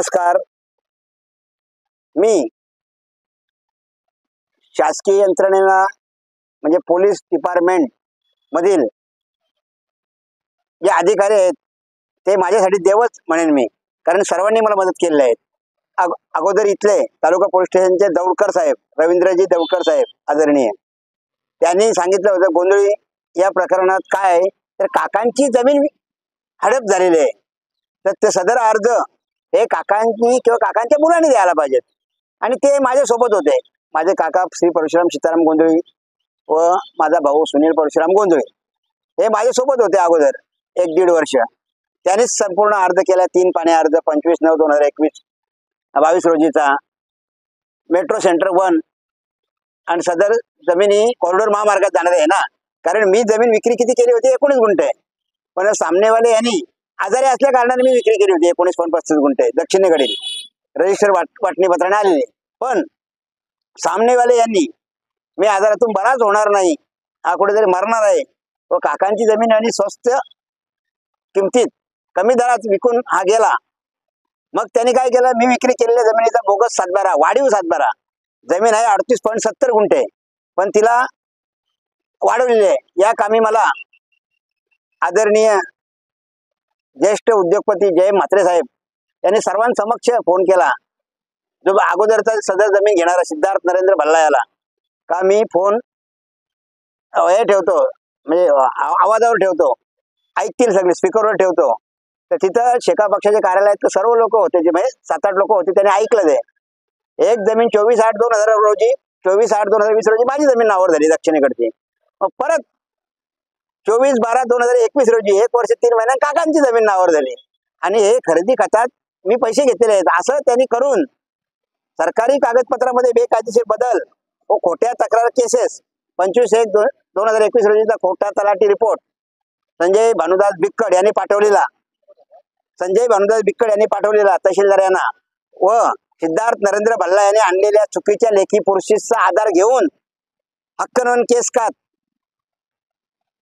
नमस्कार. मी शासकीय यंत्रणेला म्हणजे पोलीस डिपार्टमेंट मधील जे अधिकारी आहेत ते माझ्यासाठी देवच म्हणेन मी, कारण सर्वांनी मला मदत केलेली आहे. अगोदर इथले तालुका पोलीस स्टेशनचे दौडकर साहेब, रवींद्रजी दौडकर साहेब आदरणीय, त्यांनी सांगितलं होतं गोंधळी या प्रकरणात काय आहे तर काकांची जमीन हडप झालेली आहे, तर ते सदर अर्ज हे काकांनी किंवा काकांच्या मुलांनी द्यायला पाहिजेत. आणि ते माझ्यासोबत होते. माझे काका श्री परशुराम सीताराम गोंधळी व माझा भाऊ सुनील परशुराम गोंधळी हे माझ्यासोबत होते अगोदर 1-1.5 वर्ष. त्यांनीच संपूर्ण अर्ज केला, 3 पाने अर्ज 25/9/2021 22 रोजीचा मेट्रो सेंटर 1. आणि सदर जमिनी कॉरिडोर महामार्गात जाणार आहे ना, कारण मी जमीन विक्री किती केली होती 19 गुंठे, पण सामनेवाले यांनी आजारी असल्या कारणाने मी विक्री केली होती 19.35 गुंठे दक्षिणेकडील रजिस्टर वाटणी पत्राने आलेली. पण सामनेवाले यांनी मी आजारातून बराच होणार नाही, हा कुठेतरी मरणार आहे व काकांची जमीन आणि स्वस्त किमतीत कमी दरात विकून हा गेला. मग त्यांनी काय केलं, मी विक्री केलेल्या जमिनीचा बोगस सातबारा, वाढीव सातबारा, जमीन आहे 38.70 गुंठे, पण तिला वाढवलेली आहे. या कामी मला आदरणीय ज्येष्ठ उद्योगपती जय म्हात्रे साहेब यांनी सर्वांसमक्ष फोन केला. जो अगोदरचा सदर जमीन घेणारा सिद्धार्थ नरेंद्र भल्ला याला का मी फोन हे ठेवतो, म्हणजे आवाजावर ठेवतो, ऐकतील सगळे, स्पीकरवर ठेवतो. तर तिथं शेका पक्षाचे कार्यालयात सर्व लोक होते, जे म्हणजे 7-8 लोक होते, त्यांनी ऐकलं ते. एक जमीन 24/8/2000 रोजी 24/8/2020 रोजी माझी जमीन नावावर झाली दक्षिणेकडची. मग परत 24/12/2021 रोजी 1 वर्ष 3 महिन्यात काकांची जमीन नावावर झाली. आणि हे खरेदी खतात मी पैसे घेतलेले आहेत असं त्यांनी करून सरकारी कागदपत्रामध्ये बेकायदेशीर बदल व खोट्या तक्रार केसेस 25/1/2021 रोजीचा खोटा तलाठी रिपोर्ट संजय भानुदास बिक्कड यांनी पाठवलेला तहसीलदार यांना व सिद्धार्थ नरेंद्र भल्ला यांनी आणलेल्या चुकीच्या लेखी पुरुषीचा आधार घेऊन हक्कनोंद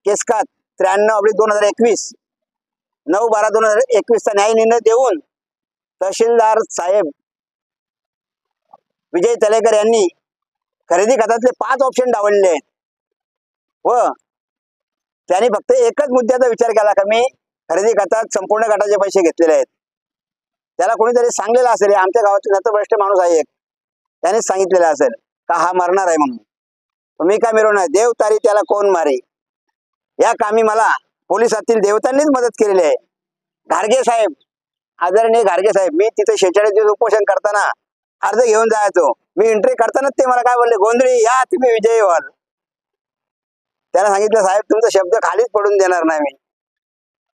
केसकात 93/2021 9/12/2021 चा न्याय निर्णय देऊन तहसीलदार साहेब विजय तलेकर यांनी खरेदी खतातले 5 ऑप्शन डावलले आहेत व त्यांनी फक्त एकच मुद्द्याचा विचार केला का मी खरेदी खतात संपूर्ण गटाचे पैसे घेतलेले आहेत. त्याला कोणीतरी सांगलेलं असेल, आमच्या गावातील नतभ्रष्ट माणूस आहे एक, त्यानेच सांगितलेलं असेल का हा मरणार आहे म्हणून. मी काय मिरवणार, देव तारी त्याला कोण मारे. या कामी मला पोलिसातील देवतांनीच मदत केलेली आहे. घारगे साहेब, आदरणीय घारगे साहेब, मी तिथे 46 दिवस उपोषण करताना अर्ज घेऊन जायचो. मी एंट्री करतानाच ते मला काय बोलले, गोंधळी या तुम्ही विजयी व्हाल. त्याला सांगितलं साहेब तुमचा शब्द खालीच पडून देणार नाही मी,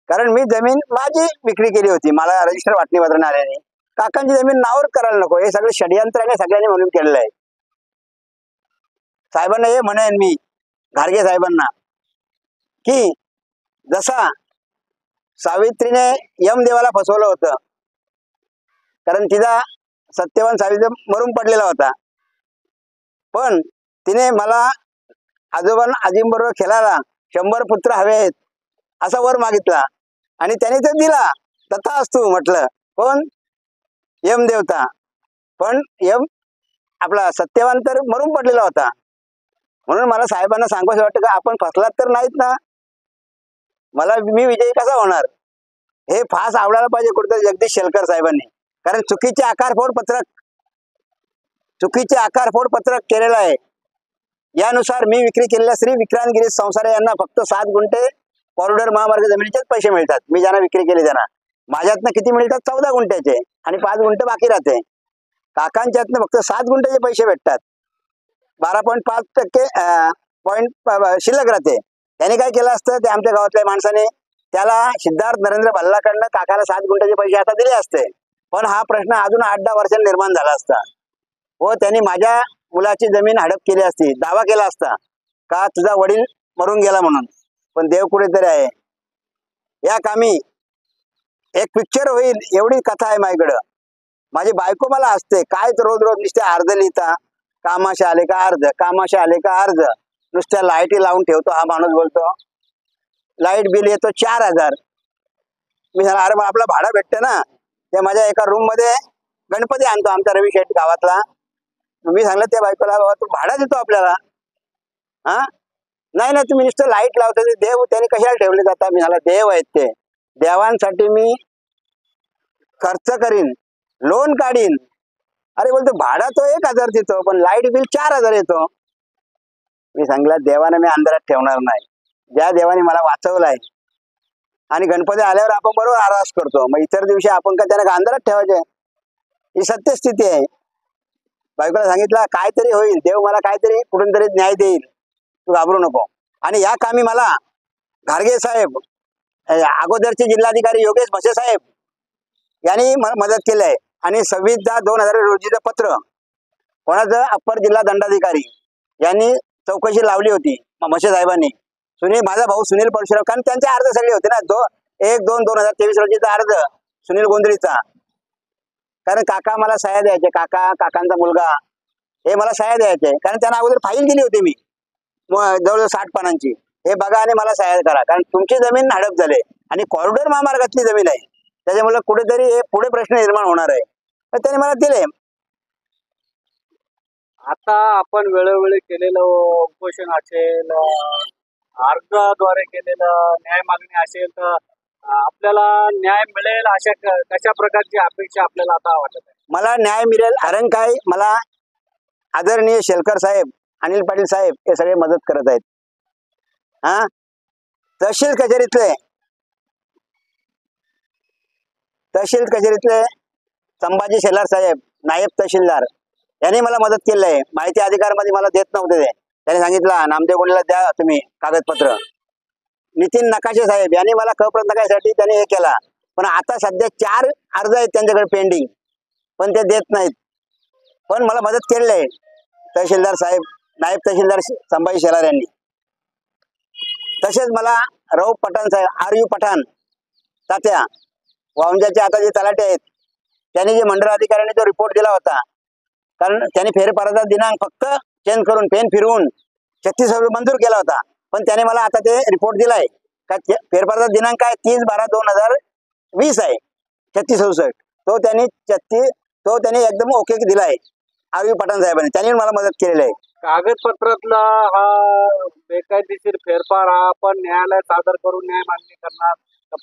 कारण मी जमीन माझी विक्री केली होती, मला रजिस्टर वाटणी पत्राने आल्याने. काकांची जमीन नावावर करायला नको, हे सगळे षडयंत्राने सगळ्यांनी म्हणून केलेलं आहे. साहेबांना हे म्हणेन मी, घारगे साहेबांना, की जसा सावित्रीने यमदेवाला फसवलं होतं, कारण तिचा सत्यवान सावित्री मरून पडलेला होता, पण तिने मला आजीबरोबर खेळायला 100 पुत्र हवे आहेत असा वर मागितला आणि त्याने तो दिला. तथास्तु म्हटलं. कोण? यमदेवता. पण यम आपला सत्यवान तर मरून पडलेला होता. म्हणून मला साहेबांना सांगावं वाटतं का आपण फसलात तर नाहीत ना, मी विजयी कसा होणार. हे फास आवडायला पाहिजे कुठेतरी जगदीश शेलकर साहेबांनी, कारण चुकीचे आकारफोड पत्रक केलेलं आहे. यानुसार मी विक्री केलेल्या श्री विक्रांत गिरीश संसारे यांना फक्त 7 गुंठे कॉरिडोर महामार्ग जमिनीचेच पैसे मिळतात. मी ज्यांना विक्री केली त्यांना माझ्यातनं किती मिळतात, 14 गुंठ्याचे आणि 5 गुंठे बाकी राहते. काकांच्यातनं फक्त 7 गुंठ्याचे पैसे भेटतात, 12.5% पॉईंट शिल्लक राहते. त्यांनी काय केलं असतं, ते आमच्या गावातल्या माणसाने त्याला सिद्धार्थ नरेंद्र भल्लाकडनं काकाला 7 गुंठ्याचे पैसे आता दिले असते, पण हा प्रश्न अजून 8-10 वर्षांनी निर्माण झाला असता व त्यांनी माझ्या मुलाची जमीन हडप केली असती, दावा केला असता का तुझा वडील मरून गेला म्हणून. पण देव कुठेतरी आहे. या कामी एक पिक्चर होईल एवढी कथा आहे माझ्याकडं. माझी बायको मला असते, काय रोज नुसते अर्ज लिहिता, कामाशी आले का अर्ज, नुसत्या लाईटी लावून ठेवतो हा माणूस बोलतो. लाईट बिल येतो 4000. मी सांगा अरे मग आपलं भाडं भेटतं ना. ते माझ्या एका रूम मध्ये गणपती आणतो आमचा रवी शेठ गावातला. मी सांगलं त्या बायकोला, बाबा तू भाडा देतो आपल्याला. हा नाही नाही, तुम्ही नुसतं लाईट लावतो. ते देव त्यांनी कशाला ठेवले जातात? मी झाला देव आहेत ते. देवांसाठी मी खर्च करीन, लोन काढीन. अरे बोलतो भाडा तो 1,000 देतो, पण लाईट बिल 4,000 येतो. मी सांगितलं देवाने मी अंधारात ठेवणार नाही. ज्या देवाने मला वाचवलाय, आणि गणपती आल्यावर आपण बरोबर आरास करतो, मग इतर दिवशी आपण का त्याला अंधारात ठेवायचे? ही सत्यस्थिती आहे. बायकोला सांगितलं काहीतरी होईल, देव मला काहीतरी कुठून तरी न्याय देईल, तू घाबरू नको. आणि या कामी मला घारगे साहेब, अगोदरचे जिल्हाधिकारी योगेश म्हसे साहेब यांनी मदत केली आहे. आणि 26/10/2000 रोजीचं पत्र कोणाचं, अप्पर जिल्हा दंडाधिकारी यांनी चौकशी लावली होती म्हसे साहेबांनी. माझा भाऊ सुनील परशुराम, कारण त्यांचे अर्ज सगळे होते ना, 1/2/2023 रोजीचा अर्ज सुनील गोंधळीचा. कारण काका मला सह्या द्यायचे, काकांचा मुलगा हे मला सह्या द्यायचे, कारण त्यांना अगोदर फाईल दिली होती मी जवळजवळ 60 पानांची. हे बघा आणि मला सह्या करा, कारण तुमची जमीन हडप झाले आणि कॉरिडॉर महामार्गातली जमीन आहे, त्याच्यामुळे कुठेतरी हे पुढे प्रश्न निर्माण होणार आहे. तर त्यांनी मला दिले. आता आपण वेळोवेळी केलेलं उपोषण असेल, अर्जाद्वारे केलेलं न्याय मागणी असेल, तर आपल्याला न्याय मिळेल अशा कशा प्रकारची अपेक्षा आपल्याला आता वाटत आहे? मला न्याय मिळेल, कारण काय, मला आदरणीय शेलकर साहेब, अनिल पाटील साहेब हे सगळे मदत करत आहेत. तहसील कचेरीतले संभाजी शेलार साहेब, नायब तहसीलदार, यांनी मला मदत केली आहे. माहिती अधिकारमध्ये मला देत नव्हते ते, त्यांनी सांगितलं नामदेव कोणीला द्या तुम्ही कागदपत्र. नितीन नकाशे साहेब यांनी मला खबरत नकाशासाठी त्यांनी हे केला, पण आता सध्या 4 अर्ज आहेत त्यांच्याकडे पेंडिंग, पण ते देत नाहीत. पण मला मदत केलेली आहे तहसीलदार साहेब, नायब तहसीलदार संभाजी शेलार यांनी. तसेच मला रऊफ पठाण साहेब, RU पठाण तात्या वावंजाचे आता जे तलाटे आहेत, त्यांनी जे मंडळ अधिकाऱ्यांनी जो रिपोर्ट दिला होता, कारण त्यांनी फेरफाराचा दिनांक फक्त चेंज करून पेन फिरवून 36 मंजूर केला होता, पण त्याने मला आता ते रिपोर्ट दिलाय का फेरफाराचा दिनांक काय 30/12/2020 आहे 3667. तो त्यांनी एकदम ओके दिलाय RU पठाण साहेबांनी, त्यांनी मला मदत केलेली आहे. कागदपत्रातला हा बेकायदेशीर फेरफार हा आपण न्यायालयात सादर करून न्याय मागणी करणार,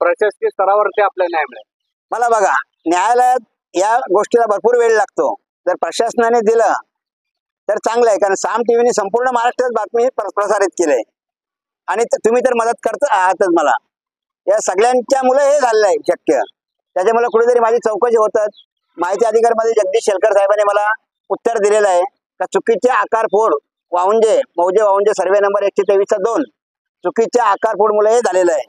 प्रशासकीय स्तरावरती आपल्याला न्याय मिळेल? मला बघा, न्यायालयात या गोष्टीला भरपूर वेळ लागतो. जर प्रशासनाने दिलं तर चांगलं आहे, कारण साम टीव्हीने संपूर्ण महाराष्ट्रात बातमी प्रसारित केली, आणि तुम्ही तर मदत करता आहातच मला. या सगळ्यांच्या मुळे हे झालेलं आहे शक्य. त्याच्यामुळे कुठेतरी माझी चौकशी होतात. माहिती अधिकारमध्ये जगदीश शेलकर साहेबांनी मला उत्तर दिलेलं आहे का चुकीचे आकारफोड मौजे वावंजे सर्वे नंबर 123/2 चुकीच्या आकारफोडमुळे हे झालेलं आहे,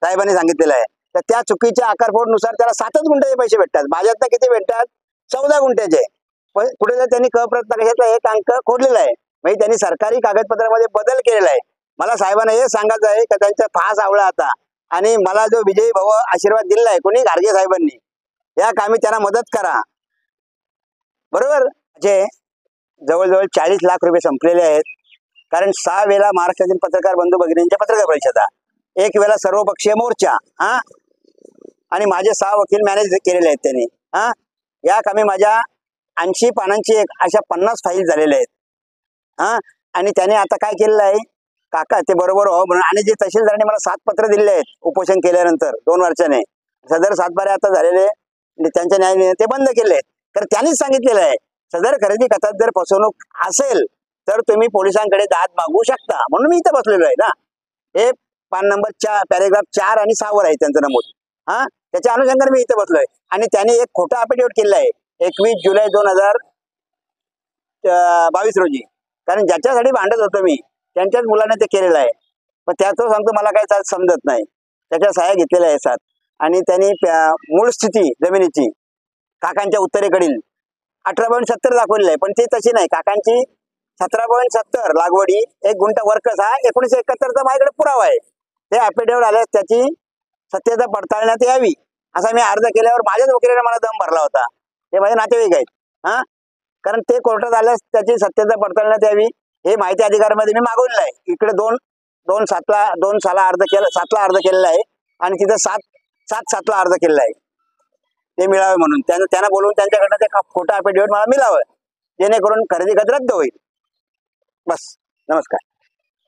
साहेबांनी सांगितलेलं आहे. तर त्या चुकीच्या आकारफोडनुसार त्याला 7 गुंठ्याचे पैसे भेटतात. माझ्यातनं किती भेटतात? 14 गुंठ्याचे. पण कुठे जर त्यांनी कप्रत्याशितला एक अंक खोडलेला आहे, म्हणजे त्यांनी सरकारी कागदपत्रामध्ये बदल केलेला आहे. मला साहेबांना हे सांगायचं आहे का त्यांचा फास आवळा आता, आणि मला जो विजयी भाऊ आशीर्वाद दिलेला आहे कोणी, घारगे साहेबांनी, या कामी त्यांना मदत करा. बरोबर. जे जवळजवळ 40 लाख रुपये संपलेले आहेत, कारण 6 वेळा महाराष्ट्रातील पत्रकार बंधू भगिनींच्या पत्रकार परिषदा, 1 वेळा सर्वपक्षीय मोर्चा, आणि माझे 6 वकील मॅनेज केलेले आहेत त्यांनी. या कामी माझ्या 80 पानांची अशा 50 फाईल झालेल्या आहेत. आणि त्याने आता काय केलेलं आहे काका, ते बरोबर हो म्हणून, आणि जे तहसीलदारांनी मला 7 पत्र दिलेले आहेत उपोषण केल्यानंतर 2 वर्षाने, सदर 7 आता झालेले त्यांच्या न्यायालयाने ते बंद केले आहेत. तर त्यांनीच सांगितलेलं आहे सदर खरेदी खतात जर फसवणूक असेल तर तुम्ही पोलिसांकडे दाद मागू शकता, म्हणून मी इथं बसलेलो आहे ना. हे पान नंबर 4 पॅरेग्राफ 4 आणि 6 वर आहे त्यांचं नमूद. त्याच्या अनुषंगाने मी इथं बसलोय. आणि त्याने एक खोटा अफिडेव्हिट केलेला आहे 21 जुलै 2022 रोजी, कारण ज्याच्यासाठी भांडत होतो मी त्यांच्याच मुलाने ते केलेलं आहे. पण त्याचं सांगतो मला काही समजत नाही. त्याच्या सह्या घेतलेल्या आहेत 7, आणि त्यांनी मूळ स्थिती जमिनीची काकांच्या उत्तरेकडील 18.70 दाखवलेलं आहे, पण ती तशी नाही. काकांची 17.70 लागवडी, 1 गुंठा वर्कस हा 1971चा माझ्याकडे पुरावा आहे. ते अफिडेव्हिट आल्यास त्याची सत्यता पडताळण्यात यावी असा मी अर्ज केल्यावर माझ्याच वकिलाने मला दम भरला होता. ते माझे नातेवाईक आहेत. कारण ते कोर्टात आल्यास त्याची सत्यता पडताळण्यात यावी हे माहिती अधिकारामध्ये मी मागवलेलं आहे. इकडे 2 साला अर्ज केला, 7ला अर्ज केलेला आहे, आणि तिथं 7/7 अर्ज केलेला आहे. ते मिळावे म्हणून त्यांना बोलवून त्यांच्याकडनं ते खोटं अफिडेव्हिट मला मिळावं, जेणेकरून खरेदी खत रद्द होईल. बस. नमस्कार.